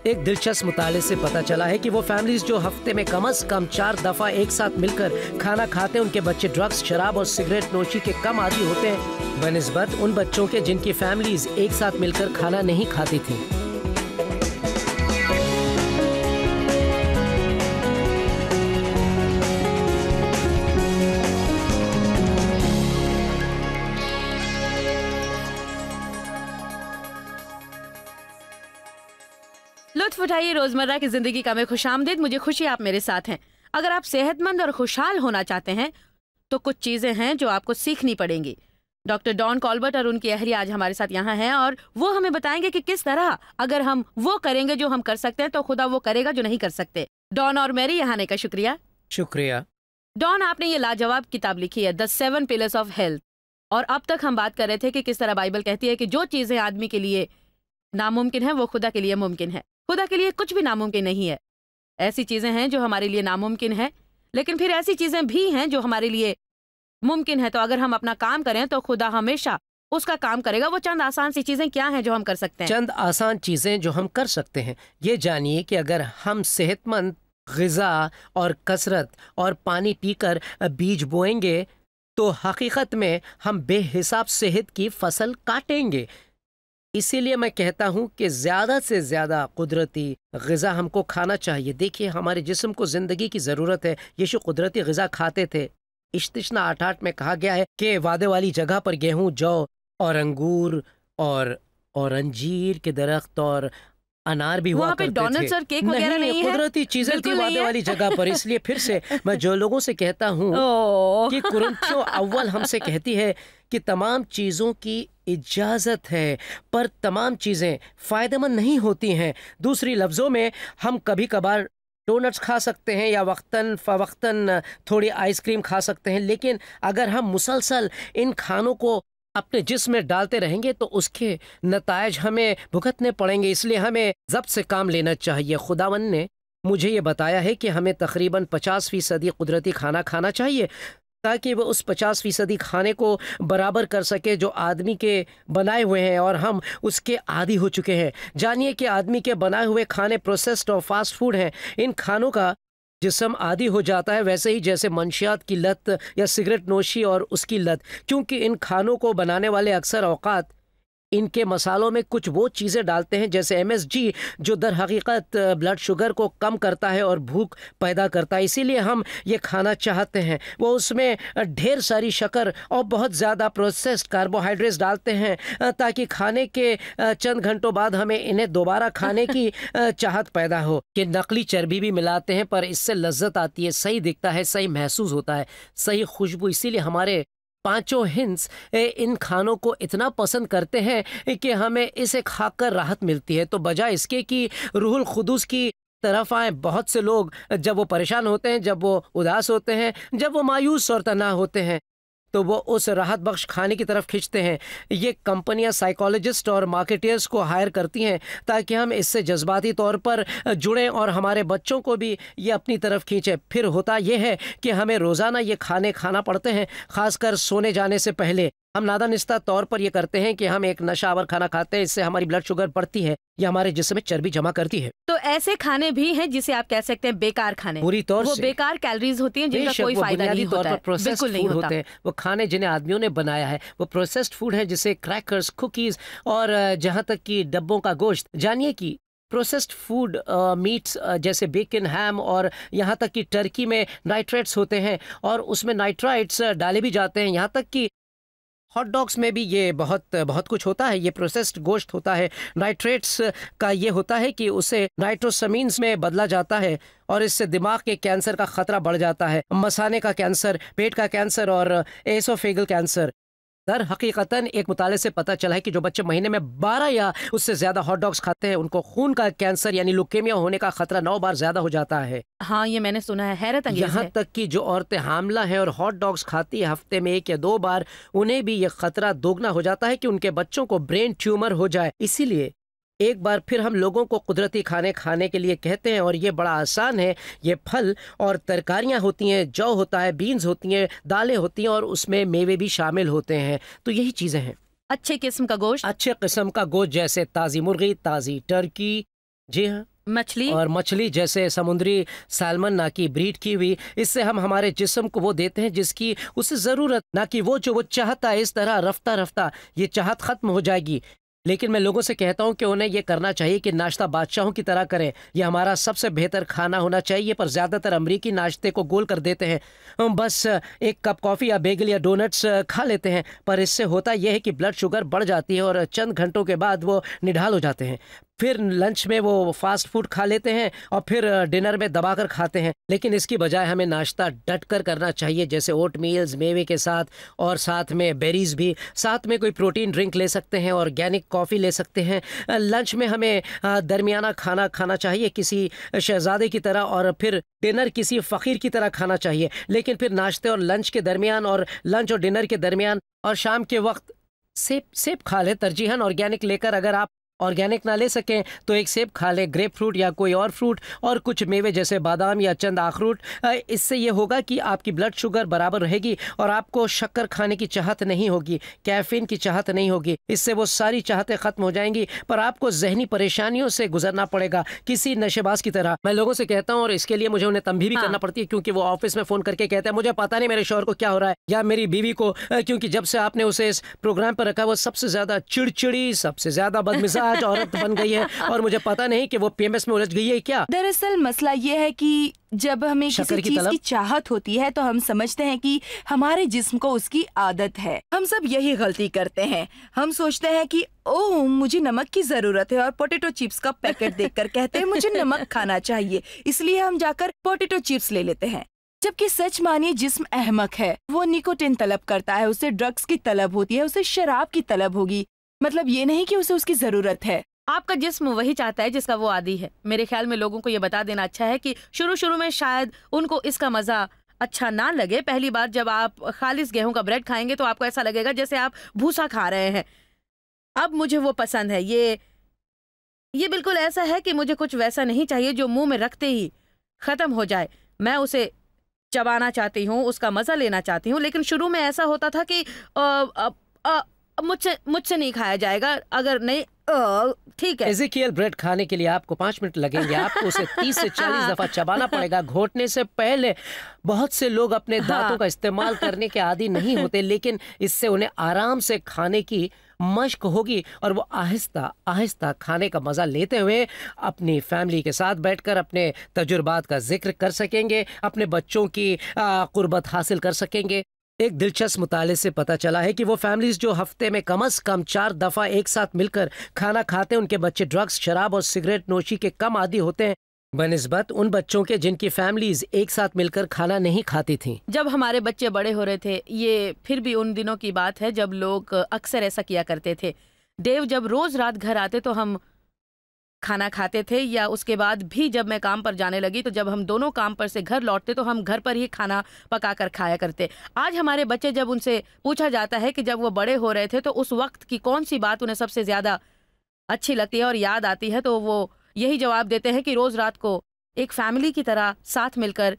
एक दिलचस्प मुताले से पता चला है कि वो फैमिलीज जो हफ्ते में कम से कम 4 दफा एक साथ मिलकर खाना खाते हैं, उनके बच्चे ड्रग्स, शराब और सिगरेट नोशी के कम आदी होते हैं बनिस्बत उन बच्चों के जिनकी फैमिलीज एक साथ मिलकर खाना नहीं खाती थी। लुत्फ उठाइए रोजमर्रा की जिंदगी का। मैं खुशामदीद, मुझे खुशी आप मेरे साथ हैं। अगर आप सेहतमंद और खुशहाल होना चाहते हैं तो कुछ चीजें हैं जो आपको सीखनी पड़ेंगी। डॉक्टर डॉन कॉल्बर्ट और उनकी अहलिया आज हमारे साथ यहाँ हैं और वो हमें बताएंगे कि किस तरह अगर हम वो करेंगे जो हम कर सकते हैं तो खुदा वो करेगा जो नहीं कर सकते। डॉन और मैरी यहाँ आने का शुक्रिया। शुक्रिया। डॉन, आपने ये लाजवाब किताब लिखी है, द 7 पिलर्स ऑफ हेल्थ, और अब तक हम बात कर रहे थे कि किस तरह बाइबल कहती है कि जो चीजें आदमी के लिए नामुमकिन है वो खुदा के लिए मुमकिन है। खुदा के लिए कुछ भी नामुमकिन नहीं है। ऐसी चीजें हैं जो हमारे लिए नामुमकिन है, लेकिन फिर ऐसी चीजें भी हैं जो हमारे लिए मुमकिन है। तो अगर हम अपना काम करें तो खुदा हमेशा उसका काम करेगा। वो चंद आसान सी चीजें क्या हैं जो हम कर सकते हैं? चंद आसान चीजें जो हम कर सकते हैं, ये जानिए कि अगर हम सेहतमंद ग़िज़ा और कसरत और पानी पीकर बीज बोएंगे तो हकीकत में हम बेहिसाब सेहत की फसल काटेंगे। इसीलिए मैं कहता हूँ कि ज़्यादा से ज़्यादा कुदरती ग़िज़ा हमको खाना चाहिए। देखिए, हमारे जिस्म को ज़िंदगी की ज़रूरत है। यीशु कुदरती ग़िज़ा खाते थे। इश्तिशना 8:8 में कहा गया है कि वादे वाली जगह पर गेहूँ, जौ और अंगूर और अंजीर के दरख्त और अनार भी हुआ करते थे। डोनट्स और केक वगैरह नहीं है, कुदरती चीजें थी वादे वाली जगह पर। इसलिए फिर से मैं जो लोगों से कहता हूँ कि कुरिन्थियों अव्वल हमसे कहती है कि तमाम चीजों की इजाजत है, पर तमाम चीजें फायदेमंद नहीं होती हैं। दूसरी लफ्जों में, हम कभी कभार डोनट्स खा सकते हैं या वक्तन फवक्तन थोड़ी आइसक्रीम खा सकते हैं, लेकिन अगर हम मुसलसल इन खानों को अपने जिस्म में डालते रहेंगे तो उसके नतायज हमें भुगतने पड़ेंगे। इसलिए हमें ज़ब्त से काम लेना चाहिए। खुदावन ने मुझे ये बताया है कि हमें तकरीबन 50% कुदरती खाना खाना चाहिए ताकि वो उस 50% खाने को बराबर कर सके जो आदमी के बनाए हुए हैं, और हम उसके आदी हो चुके हैं। जानिए कि आदमी के बनाए हुए खाने प्रोसेस्ड और फास्ट फूड हैं। इन खानों का जिस्म आदी हो जाता है, वैसे ही जैसे मंशियात की लत या सिगरेट नोशी और उसकी लत, क्योंकि इन खानों को बनाने वाले अक्सर औकात इनके मसालों में कुछ वो चीज़ें डालते हैं जैसे MSG, जो दर हकीकत ब्लड शुगर को कम करता है और भूख पैदा करता है। इसीलिए हम ये खाना चाहते हैं। वो उसमें ढेर सारी शक्कर और बहुत ज़्यादा प्रोसेस्ड कार्बोहाइड्रेट्स डालते हैं ताकि खाने के चंद घंटों बाद हमें इन्हें दोबारा खाने की चाहत पैदा हो। कि नकली चर्बी भी मिलाते हैं, पर इससे लज्जत आती है, सही दिखता है, सही महसूस होता है, सही खुशबू। इसीलिए हमारे पांचों हिंस इन खानों को इतना पसंद करते हैं कि हमें इसे खाकर राहत मिलती है। तो बजाय इसके कि रूहुल खुदूस की तरफ आए, बहुत से लोग जब वो परेशान होते हैं, जब वो उदास होते हैं, जब वो मायूस और तनाव होते हैं, तो वो उस राहत बख्श खाने की तरफ खींचते हैं। ये कंपनियां साइकोलॉजिस्ट और मार्केटर्स को हायर करती हैं ताकि हम इससे जज्बाती तौर पर जुड़ें और हमारे बच्चों को भी ये अपनी तरफ खींचें। फिर होता यह है कि हमें रोज़ाना ये खाने खाना पड़ते हैं, खासकर सोने जाने से पहले। हम नादानिस्ता तौर पर ये करते हैं कि हम एक नशावर खाना खाते हैं, इससे हमारी ब्लड शुगर बढ़ती है या हमारे जिस्म में चर्बी जमा करती है। तो ऐसे खाने भी हैं जिसे आप कह सकते हैं बेकार खाने। पूरी तौर वो से बेकार कैलोरीज होती हैं जिनका कोई फायदा नहीं होता है, बिल्कुल नहीं होता। होते हैं वो खाने जिन्हें आदमियों ने बनाया है, वो प्रोसेस्ड फूड है, जिसे क्रैकर्स, कुकीज और जहाँ तक कि डब्बों का गोश्त। जानिए कि प्रोसेस्ड फूड मीट्स जैसे बेकन, हैम और यहाँ तक कि टर्की में नाइट्रेट्स होते हैं और उसमें नाइट्राइट्स डाले भी जाते हैं। यहाँ तक कि हॉट डॉग्स में भी ये बहुत कुछ होता है, ये प्रोसेस्ड गोश्त होता है। नाइट्रेट्स का ये होता है कि उसे नाइट्रोसमीन्स में बदला जाता है और इससे दिमाग के कैंसर का खतरा बढ़ जाता है, मसाने का कैंसर, पेट का कैंसर और एसोफेगल कैंसर। दर हकीकतन एक मुताले से पता चला है कि जो बच्चे महीने में 12 या उससे ज़्यादा हॉट डॉग्स खाते हैं, उनको खून का कैंसर यानी लुकेमिया होने का खतरा 9 बार ज़्यादा हो जाता है। हाँ, ये मैंने सुना है, हैरत अंगेज है। यहाँ तक कि जो औरतें हामला हैं और हॉट डॉग्स खाती है हफ्ते में 1 या 2 बार, उन्हें भी ये खतरा दोगुना हो जाता है कि उनके बच्चों को ब्रेन ट्यूमर हो जाए। इसीलिए एक बार फिर हम लोगों को कुदरती खाने खाने के लिए कहते हैं, और ये बड़ा आसान है। ये फल और तरकारियाँ होती हैं, जौ होता है, बीन्स होती हैं, दालें होती हैं और उसमें मेवे भी शामिल होते हैं। तो यही चीज़ें हैं। अच्छे किस्म का गोश्त, अच्छे किस्म का गोश्त जैसे ताज़ी मुर्गी, ताज़ी टर्की, जी हाँ, मछली और मछली जैसे समुद्री सैल्मन ना कि ब्रीड की हुई, इससे हम हमारे जिस्म को वो देते हैं जिसकी उसे ज़रूरत, ना कि वो जो वो चाहता है। इस तरह रफ्ता रफ्ता ये चाहत ख़त्म हो जाएगी। लेकिन मैं लोगों से कहता हूं कि उन्हें ये करना चाहिए कि नाश्ता बादशाहों की तरह करें। ये हमारा सबसे बेहतर खाना होना चाहिए, पर ज़्यादातर अमरीकी नाश्ते को गोल कर देते हैं। हम बस एक कप कॉफ़ी या बेगल या डोनट्स खा लेते हैं, पर इससे होता यह है कि ब्लड शुगर बढ़ जाती है और चंद घंटों के बाद वो निढाल हो जाते हैं। फिर लंच में वो फास्ट फूड खा लेते हैं और फिर डिनर में दबाकर खाते हैं। लेकिन इसकी बजाय हमें नाश्ता डट कर करना चाहिए, जैसे ओट मील्स मेवे के साथ, और साथ में बेरीज भी, साथ में कोई प्रोटीन ड्रिंक ले सकते हैं, ऑर्गेनिक कॉफ़ी ले सकते हैं। लंच में हमें दरमियाना खाना खाना चाहिए किसी शहजादे की तरह, और फिर डिनर किसी फ़कीर की तरह खाना चाहिए। लेकिन फिर नाश्ते और लंच के दरमियान, और लंच और डिनर के दरमियान और शाम के वक्त सेब खा ले, तरजीहन ऑर्गेनिक लेकर। अगर आप ऑर्गेनिक ना ले सकें तो एक सेब खा ले, ग्रेप फ्रूट या कोई और फ्रूट, और कुछ मेवे जैसे बादाम या चंद अखरोट। इससे ये होगा कि आपकी ब्लड शुगर बराबर रहेगी और आपको शक्कर खाने की चाहत नहीं होगी, कैफीन की चाहत नहीं होगी। इससे वो सारी चाहतें ख़त्म हो जाएंगी, पर आपको जहनी परेशानियों से गुजरना पड़ेगा किसी नशेबाज की तरह। मैं लोगों से कहता हूँ, और इसके लिए मुझे उन्हें तंबी भी करना पड़ती है, क्योंकि वो ऑफिस में फ़ोन करके कहते हैं मुझे पता नहीं मेरे शौहर को क्या हो रहा है या मेरी बीवी को, क्योंकि जब से आपने उसे इस प्रोग्राम पर रखा वो सबसे ज़्यादा चिड़चिड़ी, सबसे ज़्यादा बदमिजाज औरत बन गई है, और मुझे पता नहीं कि वो पीएमएस में उलझ गई है क्या। दरअसल मसला ये है कि जब हमें किसी चीज की चाहत होती है तो हम समझते हैं कि हमारे जिस्म को उसकी आदत है। हम सब यही गलती करते हैं। हम सोचते हैं कि ओह मुझे नमक की जरूरत है, और पोटैटो चिप्स का पैकेट देखकर कहते हैं मुझे नमक खाना चाहिए, इसलिए हम जाकर पोटैटो चिप्स ले लेते हैं। जबकि सच मानिए जिस्म अहमक है, वो निकोटिन तलब करता है, उसे ड्रग्स की तलब होती है, उसे शराब की तलब होगी। मतलब ये नहीं कि उसे उसकी जरूरत है। आपका जिस्म वही चाहता है जिसका वो आदी है। मेरे ख्याल में लोगों को ये बता देना अच्छा है कि शुरू में शायद उनको इसका मजा अच्छा ना लगे। पहली बार जब आप खालिस गेहूं का ब्रेड खाएंगे तो आपको ऐसा लगेगा जैसे आप भूसा खा रहे हैं। अब मुझे वो पसंद है, ये बिल्कुल ऐसा है कि मुझे कुछ वैसा नहीं चाहिए जो मुंह में रखते ही खत्म हो जाए। मैं उसे चबाना चाहती हूँ, उसका मजा लेना चाहती हूँ। लेकिन शुरू में ऐसा होता था कि मुझसे नहीं खाया जाएगा, अगर नहीं ठीक है। एज़ेकियल ब्रेड खाने के लिए आपको 5 मिनट लगेंगे, आपको उसे 30 से 40 दफा चबाना पड़ेगा घोटने से पहले। बहुत से लोग अपने दांतों का इस्तेमाल करने के आदी नहीं होते, लेकिन इससे उन्हें आराम से खाने की मश्क होगी और वो आहिस्ता आहिस्ता खाने का मजा लेते हुए अपनी फैमिली के साथ बैठकर अपने तजुर्बात का जिक्र कर सकेंगे, अपने बच्चों की कुर्बत हासिल कर सकेंगे। एक दिलचस्प मुताले से पता चला है कि वो फैमिलीज जो हफ्ते में कम से कम 4 दफा एक साथ मिलकर खाना खाते हैं, उनके बच्चे ड्रग्स, शराब और सिगरेट नोशी के कम आदी होते हैं बनिस्बत उन बच्चों के जिनकी फैमिलीज एक साथ मिलकर खाना नहीं खाती थीं। जब हमारे बच्चे बड़े हो रहे थे, ये फिर भी उन दिनों की बात है जब लोग अक्सर ऐसा किया करते थे। देव जब रोज रात घर आते तो हम खाना खाते थे, या उसके बाद भी जब मैं काम पर जाने लगी तो जब हम दोनों काम पर से घर लौटते तो हम घर पर ही खाना पका कर खाया करते। आज हमारे बच्चे जब उनसे पूछा जाता है कि जब वो बड़े हो रहे थे तो उस वक्त की कौन सी बात उन्हें सबसे ज़्यादा अच्छी लगती है और याद आती है, तो वो यही जवाब देते हैं कि रोज़ रात को एक फैमिली की तरह साथ मिलकर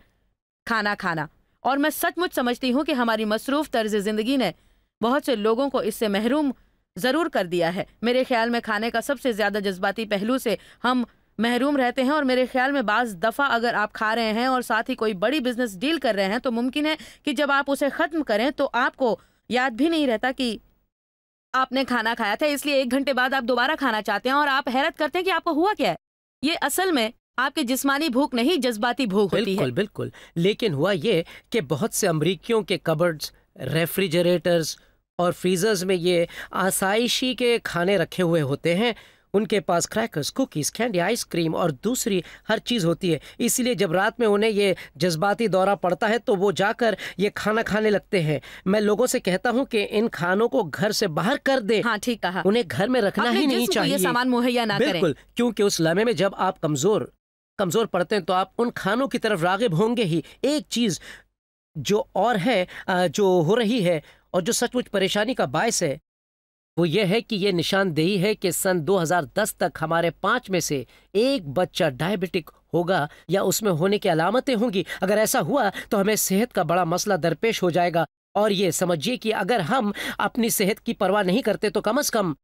खाना खाना। और मैं सचमुच समझती हूँ कि हमारी मसरूफ़ तर्ज ज़िंदगी ने बहुत से लोगों को इससे महरूम ज़रूर कर दिया है। मेरे ख्याल में खाने का सबसे ज़्यादा जज्बाती पहलू से हम महरूम रहते हैं, और मेरे ख्याल में बाज़ दफ़ा अगर आप खा रहे हैं और साथ ही कोई बड़ी बिजनेस डील कर रहे हैं तो मुमकिन है कि जब आप उसे ख़त्म करें तो आपको याद भी नहीं रहता कि आपने खाना खाया था, इसलिए 1 घंटे बाद आप दोबारा खाना चाहते हैं और आप हैरत करते हैं कि आपको हुआ क्या है। ये असल में आपकी जिस्मानी भूख नहीं, जज्बाती भूख होती है। बिल्कुल। लेकिन हुआ ये कि बहुत से अमरीकियों के कबर्ड्स, रेफ्रिजरेटर्स और फ्रीजर्स में ये आसाइशी के खाने रखे हुए होते हैं। उनके पास क्रैकर्स, कुकीज़, कैंडी, आइसक्रीम और दूसरी हर चीज़ होती है। इसलिए जब रात में उन्हें ये जज्बाती दौरा पड़ता है तो वो जाकर ये खाना खाने लगते हैं। मैं लोगों से कहता हूँ कि इन खानों को घर से बाहर कर दें। हाँ, ठीक कहा। उन्हें घर में रखना ही नहीं चाहिए, ये सामान मुहैया ना करें। बिल्कुल, क्योंकि उस लम्हे में जब आप कमज़ोर पड़ते हैं तो आप उन खानों की तरफ राग़िब होंगे ही। एक चीज़ जो और है जो हो रही है और जो सचमुच परेशानी का बायस है, वो ये है कि ये निशानदेही है कि सन 2010 तक हमारे 5 में से 1 बच्चा डायबिटिक होगा या उसमें होने की अलामतें होंगी। अगर ऐसा हुआ तो हमें सेहत का बड़ा मसला दरपेश हो जाएगा। और ये समझिए कि अगर हम अपनी सेहत की परवाह नहीं करते तो कम से कम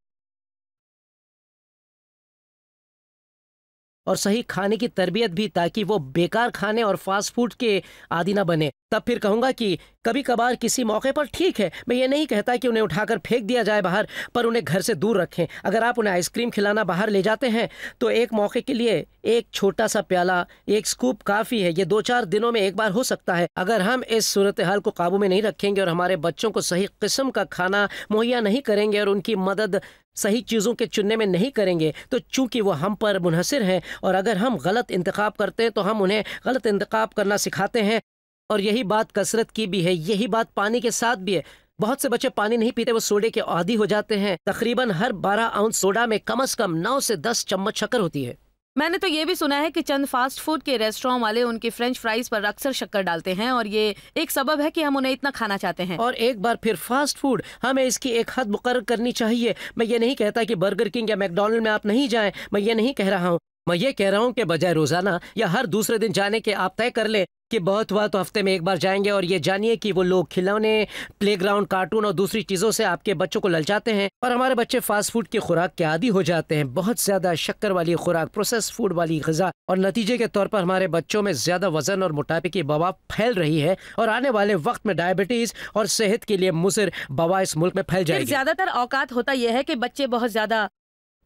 और सही खाने की तरबियत भी, ताकि वो बेकार खाने और फास्ट फूड के आदी ना बने। तब फिर कहूँगा कि कभी कभार किसी मौके पर ठीक है, मैं ये नहीं कहता कि उन्हें उठाकर फेंक दिया जाए बाहर, पर उन्हें घर से दूर रखें। अगर आप उन्हें आइसक्रीम खिलाना बाहर ले जाते हैं तो एक मौके के लिए एक छोटा सा प्याला, एक स्कूप काफ़ी है। ये 2-4 दिनों में एक बार हो सकता है। अगर हम इस सूरत हाल को काबू में नहीं रखेंगे और हमारे बच्चों को सही किस्म का खाना मुहैया नहीं करेंगे और उनकी मदद सही चीज़ों के चुनने में नहीं करेंगे, तो चूंकि वो हम पर मुनहसिर हैं और अगर हम गलत इंतखाब करते हैं तो हम उन्हें गलत इंतखाब करना सिखाते हैं। और यही बात कसरत की भी है, यही बात पानी के साथ भी है। बहुत से बच्चे पानी नहीं पीते, वो सोडे के आदी हो जाते हैं। तकरीबन हर 12 आउंस सोडा में कम से कम 9 से 10 चम्मच शक्कर होती है। मैंने तो ये भी सुना है कि चंद फास्ट फूड के रेस्टोरेंट वाले उनकी फ्रेंच फ्राइज पर अक्सर शक्कर डालते हैं और ये एक सबब है कि हम उन्हें इतना खाना चाहते हैं। और एक बार फिर फास्ट फूड, हमें इसकी एक हद मुकर्रर करनी चाहिए। मैं ये नहीं कहता कि बर्गर किंग या मैकडॉनल्ड में आप नहीं जाएं, मैं ये नहीं कह रहा हूँ। मैं ये कह रहा हूँ कि बजाय रोजाना या हर दूसरे दिन जाने के आप तय कर लें कि बहुत हुआ तो हफ्ते में एक बार जाएंगे। और ये जानिए कि वो लोग खिलौने, प्लेग्राउंड, कार्टून और दूसरी चीज़ों से आपके बच्चों को ललचाते हैं और हमारे बच्चे फास्ट फूड की खुराक के आदी हो जाते हैं। बहुत ज़्यादा शक्कर वाली खुराक, प्रोसेस फूड वाली ग़िज़ा, और नतीजे के तौर पर हमारे बच्चों में ज़्यादा वजन और मोटापे की वबा फैल रही है और आने वाले वक्त में डायबिटीज़ और सेहत के लिए मुज़िर वबा इस मुल्क में फैल जाएगी। ज़्यादातर औकात होता यह है कि बच्चे बहुत ज़्यादा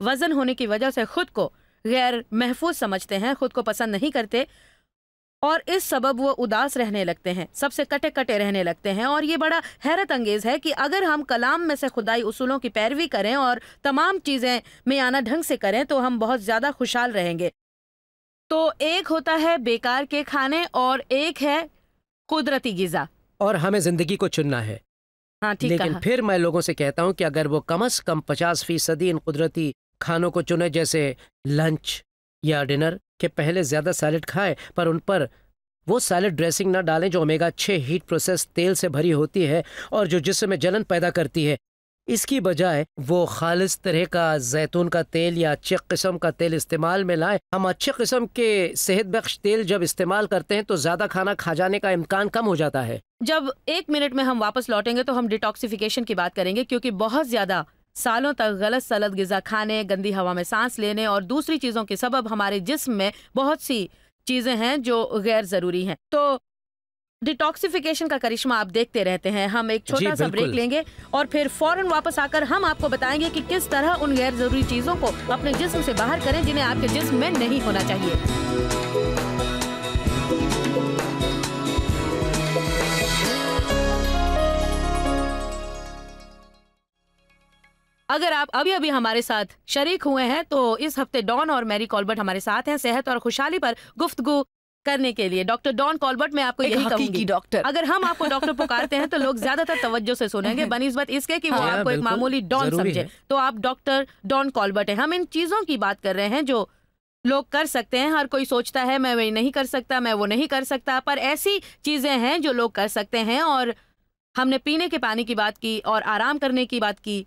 वजन होने की वजह से खुद को गैर महफूज समझते हैं, खुद को पसंद नहीं करते और इस सबब वो उदास रहने लगते हैं, सबसे कटे कटे रहने लगते हैं। और ये बड़ा हैरत अंगेज़ है कि अगर हम कलाम में से खुदाई उसूलों की पैरवी करें और तमाम चीज़ें मियाना ढंग से करें तो हम बहुत ज़्यादा खुशहाल रहेंगे। तो एक होता है बेकार के खाने और एक है कुदरती ग़िज़ा, और हमें ज़िंदगी को चुनना है। हाँ, ठीक लेकिन कहा। फिर मैं लोगों से कहता हूँ कि अगर वो कम से कम 50% इन कुदरती खानों को चुने, जैसे लंच या डिनर के पहले ज़्यादा सैलड खाएं, पर उन पर वो सैलड ड्रेसिंग ना डालें जो ओमेगा 6 हीट प्रोसेस तेल से भरी होती है और जो जिस्म में जलन पैदा करती है। इसकी बजाय वो खालिस तरह का जैतून का तेल या अच्छे किस्म का तेल इस्तेमाल में लाएं। हम अच्छे किस्म के सेहत बख्श तेल जब इस्तेमाल करते हैं तो ज़्यादा खाना खा जाने का इम्कान कम हो जाता है। जब 1 मिनट में हम वापस लौटेंगे तो हम डिटॉक्सिफिकेशन की बात करेंगे, क्योंकि बहुत ज़्यादा सालों तक गलत सलत ग़िज़ा खाने, गंदी हवा में सांस लेने और दूसरी चीज़ों के सबब हमारे जिस्म में बहुत सी चीज़ें हैं जो गैर ज़रूरी हैं। तो डिटॉक्सिफिकेशन का करिश्मा आप देखते रहते हैं। हम एक छोटा सा ब्रेक लेंगे और फिर फौरन वापस आकर हम आपको बताएंगे कि किस तरह उन गैर ज़रूरी चीज़ों को अपने जिस्म से बाहर करें जिन्हें आपके जिस्म में नहीं होना चाहिए। अगर आप अभी अभी हमारे साथ शरीक हुए हैं तो इस हफ्ते डॉन और मैरी कॉल्बर्ट हमारे साथ हैं सेहत और खुशहाली पर गुफ्तगू करने के लिए। डॉक्टर डॉन कॉल्बर्ट, मैं आपको यही कहूंगी, डॉक्टर, अगर हम आपको डॉक्टर पुकारते हैं तो लोग ज्यादातर तवज्जो से सुनेंगे बनिस्बत इसके कि वो आपको एक मामूली डॉन समझे। तो आप डॉक्टर डॉन कॉल्बर्ट हैं। हम इन चीजों की बात कर रहे हैं जो लोग कर सकते हैं। हर कोई सोचता है मैं वही नहीं कर सकता, मैं वो नहीं कर सकता, पर ऐसी चीजें हैं जो लोग कर सकते हैं। और हमने पीने के पानी की बात की और आराम करने की बात की,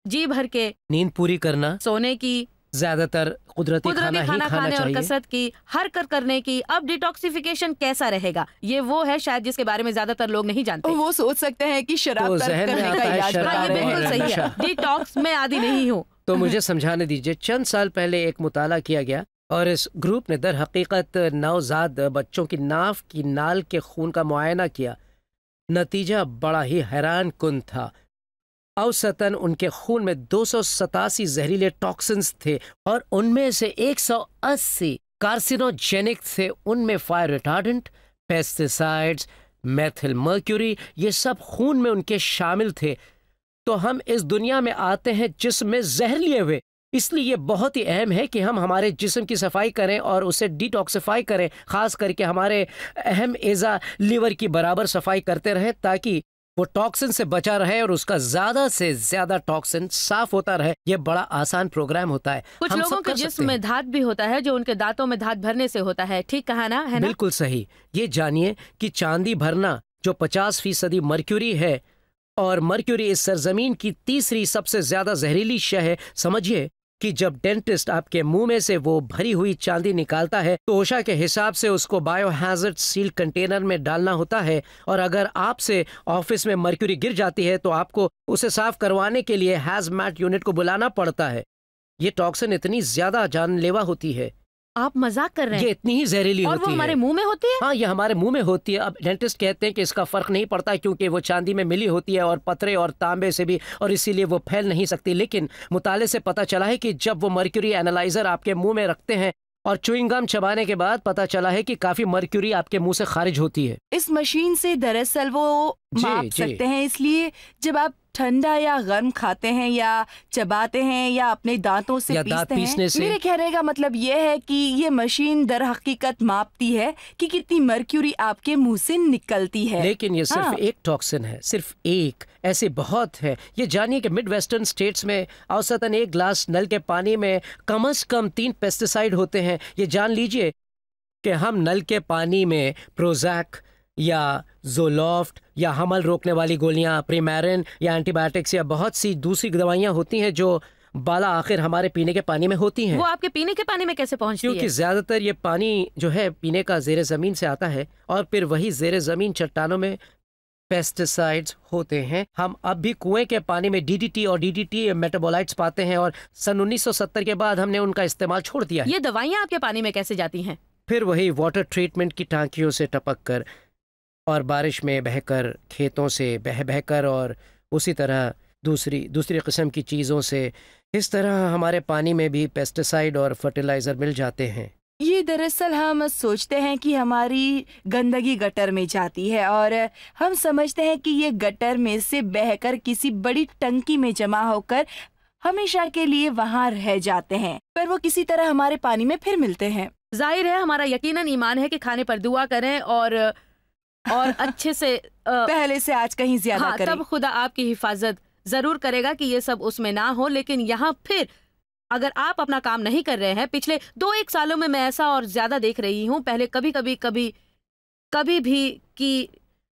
जी भर के नींद पूरी करना, सोने की, ज्यादातर कुदरती खाना ही खाना खाने चाहिए, और कसरत की, हरकत करने की। अब डिटॉक्सिफिकेशन कैसा रहेगा, ये वो है शायद जिसके बारे में ज्यादातर लोग नहीं जानते। वो सोच सकते हैं कि शराब तर्क करने का इलाज। हाँ, ये बिल्कुल सही है। डिटॉक्स में आदी नहीं हूँ। तो मुझे समझाने दीजिए। चंद साल पहले एक मुताला किया गया और इस ग्रुप ने दर हकीकत नवजात बच्चों की नाफ की नाल के खून का मुआयना किया। नतीजा बड़ा ही हैरान कुन था। औसतन उनके खून में 287 जहरीले टॉक्सिन्स थे और उनमें से 180 कार्सिनोजेनिक थे। उनमें fire retardant, pesticides, methyl mercury, ये सब खून में उनके शामिल थे। तो हम इस दुनिया में आते हैं जिस्म में जहर लिए हुए, इसलिए ये बहुत ही अहम है कि हम हमारे जिस्म की सफाई करें और उसे डिटॉक्सिफाई करें। खास करके हमारे अहम एज़ा लिवर की बराबर सफाई करते रहें ताकि वो टॉक्सिन से बचा रहे और उसका ज्यादा से ज्यादा टॉक्सिन साफ होता रहे। ये बड़ा आसान प्रोग्राम होता है। कुछ लोगों के जिस्म में धात भी होता है जो उनके दांतों में धात भरने से होता है। ठीक कहा ना, है ना? बिल्कुल सही। ये जानिए कि चांदी भरना जो 50% मर्क्यूरी है, और मर्क्यूरी इस सरजमीन की तीसरी सबसे ज्यादा जहरीली शय है। समझिए कि जब डेंटिस्ट आपके मुंह में से वो भरी हुई चांदी निकालता है तो ओशा के हिसाब से उसको बायोहैज़र्ड सील कंटेनर में डालना होता है, और अगर आपसे ऑफिस में मर्क्यूरी गिर जाती है तो आपको उसे साफ करवाने के लिए हैजमैट यूनिट को बुलाना पड़ता है। ये टॉक्सिन इतनी ज्यादा जानलेवा होती है आप मजाक कर रहे हैं? ये इतनी ही जहरीली और होती है। और वो हमारे मुंह में होती है? हाँ, ये हमारे मुंह में होती है। अब डेंटिस्ट कहते हैं कि इसका फर्क नहीं पड़ता क्योंकि वो चांदी में मिली होती है और पत्थरे और तांबे से भी, और इसीलिए वो फैल नहीं सकती। लेकिन मुताले से पता चला है कि जब वो मर्क्यूरी एनालाइजर आपके मुंह में रखते हैं और च्युइंग गम चबाने के बाद पता चला है कि काफी मर्क्यूरी आपके मुंह से खारिज होती है। इस मशीन से दरअसल वो माप सकते हैं, इसलिए जब आप ठंडा या गर्म खाते हैं या चबाते हैं या अपने दांतों से पीसते हैं, मेरे कहने का मतलब ये है कि ये मशीन दर हकीकत मापती है कि कितनी मर्क्यूरी आपके मुंह से निकलती है। लेकिन ये सिर्फ एक टॉक्सिन है, सिर्फ एक, ऐसे बहुत है। ये जानिए कि मिड वेस्टर्न स्टेट्स में औसतन 1 गिलास नल के पानी में कम से कम 3 पेस्टिसाइड होते हैं। ये जान लीजिए कि हम नल के पानी में प्रोजैक या ज़ोलॉफ्ट या हमल रोकने वाली गोलियां, प्रीमेरिन या एंटीबायोटिक्स या बहुत सी दूसरी दवाइयां होती हैं जो बाला आखिर हमारे पीने के पानी में होती हैं। वो आपके पीने के पानी में कैसे पहुंचती है? क्योंकि ज्यादातर ये पानी जो है पीने का ज़ेरे ज़मीन से आता है और फिर वही ज़ेरे ज़मीन चट्टानों में पेस्टिसाइड्स होते हैं। हम अब भी कुएं के पानी में डीडीटी और डीडीटी मेटाबोलाइट्स पाते हैं और सन 1970 के बाद हमने उनका इस्तेमाल छोड़ दिया है। ये दवाइयाँ आपके पानी में कैसे जाती हैं? फिर वही वाटर ट्रीटमेंट की टांकियों से टपक कर और बारिश में बहकर, खेतों से बहकर और उसी तरह दूसरी किस्म की चीज़ों से। इस तरह हमारे पानी में भी पेस्टिसाइड और फर्टिलाइज़र मिल जाते हैं। ये दरअसल हम सोचते हैं कि हमारी गंदगी गटर में जाती है और हम समझते हैं कि ये गटर में से बहकर किसी बड़ी टंकी में जमा होकर हमेशा के लिए वहाँ रह जाते हैं, पर वो किसी तरह हमारे पानी में फिर मिलते हैं। जाहिर है हमारा यकीनन ईमान है कि खाने पर दुआ करें और अच्छे से पहले से आज कहीं ज्यादा हाँ, करें। तब खुदा आपकी हिफाजत जरूर करेगा कि ये सब उसमें ना हो। लेकिन यहाँ फिर अगर आप अपना काम नहीं कर रहे हैं, पिछले 2-1 सालों में मैं ऐसा और ज्यादा देख रही हूँ, पहले कभी भी की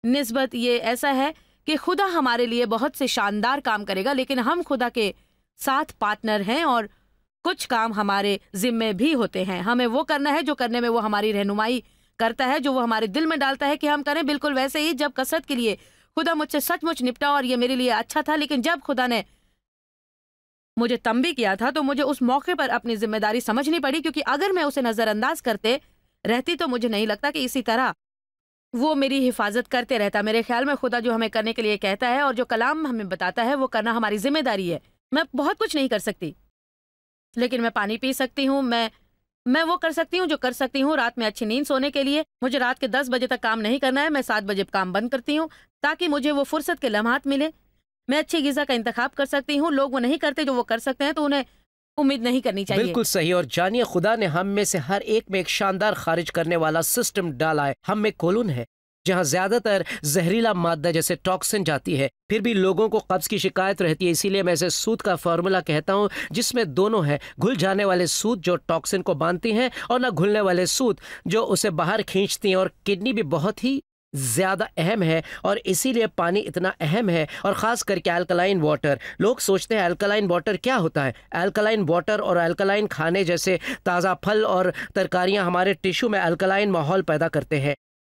निस्बत ये ऐसा है कि खुदा हमारे लिए बहुत से शानदार काम करेगा, लेकिन हम खुदा के साथ पार्टनर हैं और कुछ काम हमारे जिम्मे भी होते हैं। हमें वो करना है जो करने में वो हमारी रहनुमाई करता है, जो वो हमारे दिल में डालता है कि हम करें। बिल्कुल वैसे ही जब कसरत के लिए खुदा मुझसे सचमुच निपटा और ये मेरे लिए अच्छा था, लेकिन जब खुदा ने मुझे तंबी किया था तो मुझे उस मौके पर अपनी जिम्मेदारी समझनी पड़ी, क्योंकि अगर मैं उसे नजरअंदाज करते रहती तो मुझे नहीं लगता कि इसी तरह वो मेरी हिफाजत करते रहता। मेरे ख्याल में खुदा जो हमें करने के लिए कहता है और जो कलाम हमें बताता है वो करना हमारी जिम्मेदारी है। मैं बहुत कुछ नहीं कर सकती, लेकिन मैं पानी पी सकती हूँ, मैं वो कर सकती हूँ जो कर सकती हूँ। रात में अच्छी नींद सोने के लिए मुझे रात के 10 बजे तक काम नहीं करना है, मैं 7 बजे काम बंद करती हूँ ताकि मुझे वो फुर्सत के लम्हात मिले। मैं अच्छी ग़िज़ा का इंतखाब कर सकती हूँ। लोग वो नहीं करते जो वो कर सकते हैं, तो उन्हें उम्मीद नहीं करनी चाहिए। बिल्कुल सही। और जानिए खुदा ने हम में से हर एक में एक शानदार खारिज करने वाला सिस्टम डाला है। हम में कोलन है जहाँ ज्यादातर जहरीला मादा जैसे टॉक्सिन जाती है। फिर भी लोगों को कब्ज की शिकायत रहती है, इसीलिए मैं इसे सूद का फार्मूला कहता हूँ, जिसमें दोनों है, घुल जाने वाले सूद जो टॉक्सिन को बांधती हैं और ना घुलने वाले सूद जो उसे बाहर खींचती हैं। और किडनी भी बहुत ही ज़्यादा अहम है और इसीलिए पानी इतना अहम है, और ख़ास करके अल्कलाइन वाटर। लोग सोचते हैं अल्कलाइन वाटर क्या होता है। अल्कलाइन वाटर और अल्कलाइन खाने जैसे ताज़ा फल और तरकारियाँ हमारे टिश्यू में अल्कलाइन माहौल पैदा करते हैं,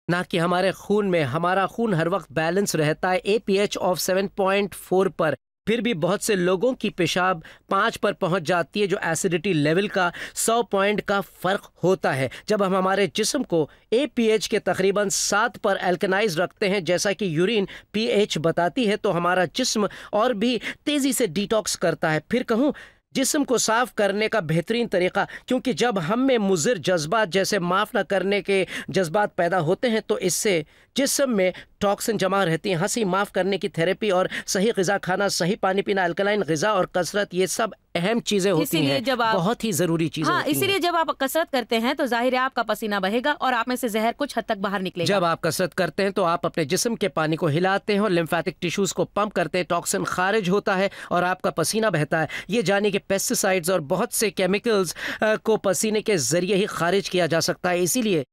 ना कि हमारे खून में। हमारा खून हर वक्त बैलेंस रहता है APH ऑफ 7.4 पर। फिर भी बहुत से लोगों की पेशाब 5 पर पहुंच जाती है, जो एसिडिटी लेवल का 100 पॉइंट का फ़र्क होता है। जब हम हमारे जिस्म को APH के तकरीबन 7 पर एल्कनाइज रखते हैं, जैसा कि यूरिन pH बताती है, तो हमारा जिस्म और भी तेज़ी से डिटॉक्स करता है। फिर कहूँ जिस्म को साफ करने का बेहतरीन तरीका, क्योंकि जब हम में मुज़िर जज्बात जैसे माफ़ न करने के जज्बात पैदा होते हैं तो इससे जिस्म में टॉक्सिन जमा रहती हैं। हंसी माफ़ करने की थेरेपी और सही ग़िज़ा खाना, सही पानी पीना, अल्कलाइन ग़िज़ा और कसरत, ये सब अहम चीज़ें होती हैं, बहुत ही ज़रूरी चीज़ें होती हैं। इसीलिए जब आप कसरत करते हैं तो जाहिर है आपका पसीना बहेगा और आप में से जहर कुछ हद तक बाहर निकलेगा। जब आप कसरत करते हैं तो आप अपने जिस्म के पानी को हिलाते हैं और लिम्फेटिक टिश्यूज़ को पंप करते हैं, टॉक्सिन खारिज होता है और आपका पसीना बहता है। ये जानिए कि पेस्टिसाइड्स और बहुत से केमिकल्स को पसीने के ज़रिए ही खारिज किया जा सकता है। इसीलिए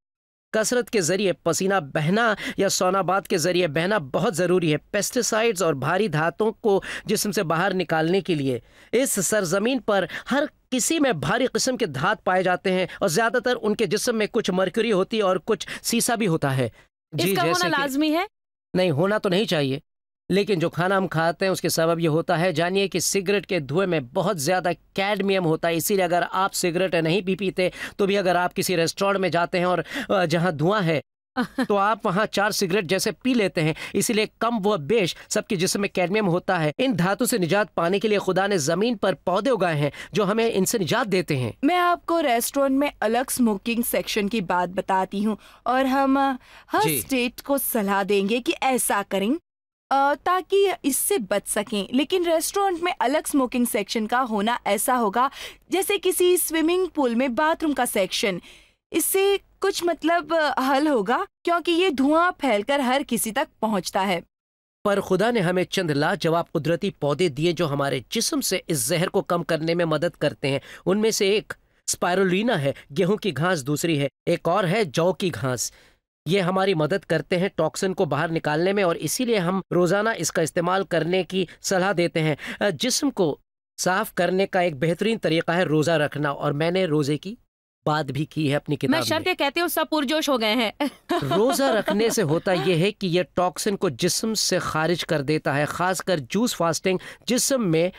कसरत के ज़रिए पसीना बहना या सोनाबाद के ज़रिए बहना बहुत ज़रूरी है। पेस्टिसाइड्स और भारी धातुओं को जिस्म से बाहर निकालने के लिए इस सरजमीन पर हर किसी में भारी किस्म के धात पाए जाते हैं और ज़्यादातर उनके जिस्म में कुछ मरकरी होती है और कुछ सीसा भी होता है। इसका होना लाजमी है? नहीं, होना तो नहीं चाहिए, लेकिन जो खाना हम खाते हैं उसके सबब ये होता है, जानिए कि सिगरेट के धुएं में बहुत ज़्यादा कैडमियम होता है। इसीलिए अगर आप सिगरेट नहीं भी पीते तो भी अगर आप किसी रेस्टोरेंट में जाते हैं और जहां धुआं है तो आप वहां 4 सिगरेट जैसे पी लेते हैं। इसीलिए कम व बेश सबके जिस्म में कैडमियम होता है। इन धातु से निजात पाने के लिए खुदा ने जमीन पर पौधे उगाए हैं जो हमें इनसे निजात देते हैं। मैं आपको रेस्टोरेंट में अलग स्मोकिंग सेक्शन की बात बताती हूँ और हम हर स्टेट को सलाह देंगे कि ऐसा करें ताकि इससे बच सकें। लेकिन रेस्टोरेंट में अलग स्मोकिंग सेक्शन का होना ऐसा होगा जैसे किसी स्विमिंग पूल में बाथरूम का सेक्शन। इससे कुछ मतलब हल होगा क्योंकि ये धुआं फैलकर हर किसी तक पहुंचता है। पर खुदा ने हमें चंद लाजवाब कुदरती पौधे दिए जो हमारे जिस्म से इस जहर को कम करने में मदद करते हैं। उनमें से एक स्पाइरुलिना है, गेहूं की घास दूसरी है, एक और है जौ की घास। ये हमारी मदद करते हैं टॉक्सिन को बाहर निकालने में और इसीलिए हम रोजाना इसका इस्तेमाल करने की सलाह देते हैं। जिस्म को साफ करने का एक बेहतरीन तरीका है रोजा रखना, और मैंने रोजे की बात भी की है अपनी किताब में। मैं शर्तें कहती हूँ, सब पुरजोश हो गए हैं। रोजा रखने से होता यह है कि यह टॉक्सिन को जिस्म से खारिज कर देता है। खासकर जूस फास्टिंग जिस्म में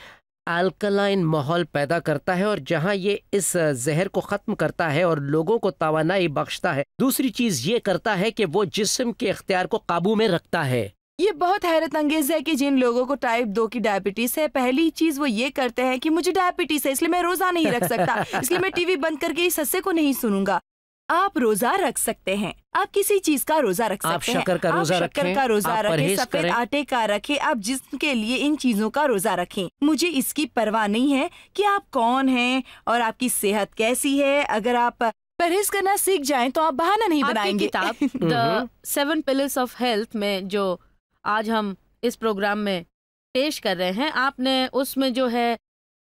अल्कलाइन माहौल पैदा करता है और जहां ये इस जहर को खत्म करता है और लोगों को तवानाई बख्शता है। दूसरी चीज ये करता है कि वो जिस्म के इख्तियार को काबू में रखता है। ये बहुत हैरत अंगेज है कि जिन लोगों को टाइप 2 की डायबिटीज है, पहली चीज वो ये करते हैं कि मुझे डायबिटीज है इसलिए मैं रोजा नहीं रख सकता, इसलिए मैं टीवी बंद करके इस हिस्से को नहीं सुनूंगा। आप रोजा रख सकते हैं, आप किसी चीज का रोजा रख सकते हैं। आप शक्कर का रोजा रखें, सफेद आटे का रखें, आप जिस्म के लिए इन चीजों का रोजा रखें। मुझे इसकी परवाह नहीं है कि आप कौन हैं और आपकी सेहत कैसी है। अगर आप परहेज करना सीख जाएं तो आप बहाना नहीं बनाएंगे। किताब द 7 पिलर्स ऑफ हेल्थ में जो आज हम इस प्रोग्राम में पेश कर रहे हैं, आपने उसमें जो है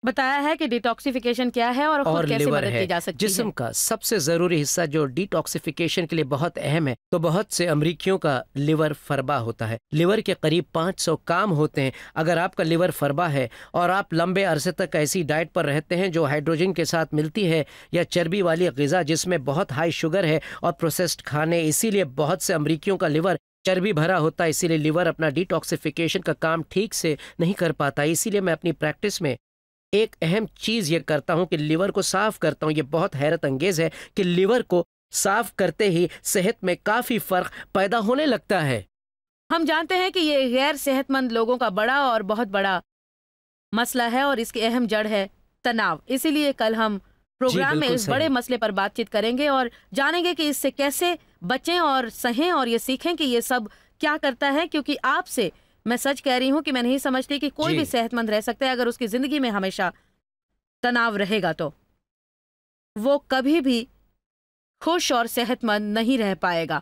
बताया है कि डिटॉक्सिफिकेशन क्या है और खुद कैसे मदद की जा सकती है। जिस्म का सबसे जरूरी हिस्सा जो डिटॉक्सिफिकेशन के लिए बहुत अहम है, तो बहुत से अमरीकियों का लिवर फरबा होता है। लिवर के करीब 500 काम होते हैं। अगर आपका लिवर फरबा है और आप लंबे अरसे तक ऐसी डाइट पर रहते हैं जो हाइड्रोजन के साथ मिलती है या चर्बी वाली ग़िज़ा जिसमें बहुत हाई शुगर है और प्रोसेस्ड खाने, इसीलिए बहुत से अमरीकियों का लिवर चर्बी भरा होता है। इसीलिए लिवर अपना डिटॉक्सिफिकेशन का काम ठीक से नहीं कर पाता। इसीलिए मैं अपनी प्रैक्टिस में एक अहम चीज ये करता हूं कि लिवर को साफ करता हूं। ये बहुत हैरत अंगेज है कि लिवर को साफ करते ही सेहत में काफी फर्क पैदा होने लगता है। हम जानते हैं कि ये गैर सेहतमंद लोगों का बड़ा और बहुत बड़ा मसला है और इसकी अहम जड़ है तनाव। इसीलिए कल हम प्रोग्राम में इस बड़े मसले पर बातचीत करेंगे और जानेंगे कि इससे कैसे बचें और सहें और ये सीखें कि ये सब क्या करता है। क्योंकि आपसे मैं सच कह रही हूं कि मैं नहीं समझती कि कोई भी सेहतमंद रह सकता है अगर उसकी जिंदगी में हमेशा तनाव रहेगा तो वो कभी भी खुश और सेहतमंद नहीं रह पाएगा।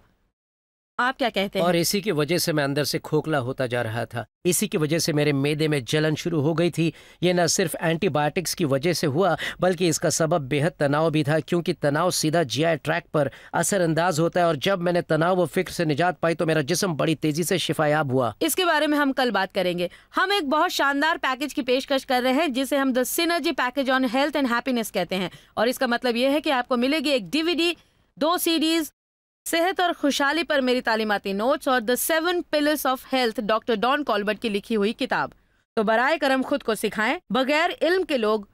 आप क्या कहते हैं? और इसी की वजह से मैं अंदर से खोखला होता जा रहा था। इसी की वजह से मेरे मैदे में जलन शुरू हो गई थी। ये न सिर्फ एंटीबायोटिक्स की वजह से हुआ बल्कि इसका सबब बेहद तनाव भी था, क्योंकि तनाव सीधा जीआई ट्रैक पर असरअंदाज होता है और जब मैंने तनाव व फिक्र से निजात पाई तो मेरा जिस्म बड़ी तेजी से शिफायाब हुआ। इसके बारे में हम कल बात करेंगे। हम एक बहुत शानदार पैकेज की पेशकश कर रहे हैं जिसे हम the synergy package on health and happiness कहते हैं। और इसका मतलब यह है कि आपको मिलेगी एक DVD, 2 CDs, सेहत और खुशहाली पर मेरी तालीमाती नोट्स और the 7 pillars of health doctor Don Colbert की लिखी हुई किताब। तो बराए करम खुद को सिखाएं। बगैर इल्म के लोग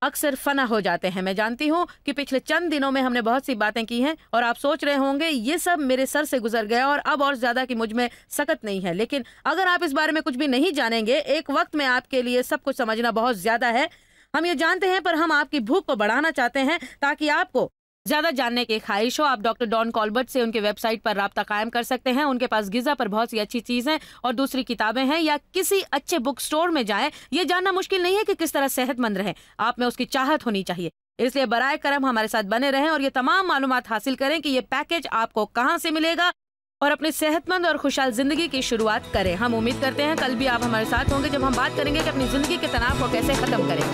अक्सर फना हो जाते हैं। मैं जानती हूँ कि पिछले चंद दिनों में हमने बहुत सी बातें की हैं और आप सोच रहे होंगे ये सब मेरे सर से गुजर गया और अब और ज्यादा कि मुझ में सकत नहीं है। लेकिन अगर आप इस बारे में कुछ भी नहीं जानेंगे, एक वक्त में आपके लिए सब कुछ समझना बहुत ज्यादा है। हम ये जानते हैं, पर हम आपकी भूख को बढ़ाना चाहते हैं ताकि आपको ज्यादा जानने की ख्वाहिश हो। आप डॉक्टर डॉन कॉल्बर्ट से उनके वेबसाइट पर राब्ता कायम कर सकते हैं। उनके पास गिज़ा पर बहुत सी अच्छी चीजें और दूसरी किताबें हैं, या किसी अच्छे बुक स्टोर में जाएं। ये जानना मुश्किल नहीं है कि किस तरह सेहतमंद रहें, आप में उसकी चाहत होनी चाहिए। इसलिए बराए करम हमारे साथ बने रहें और ये तमाम मालूमात हासिल करें कि ये पैकेज आपको कहाँ से मिलेगा और अपनी सेहतमंद और खुशहाल जिंदगी की शुरुआत करें। हम उम्मीद करते हैं कल भी आप हमारे साथ होंगे जब हम बात करेंगे कि अपनी जिंदगी के तनाव को कैसे खत्म करें।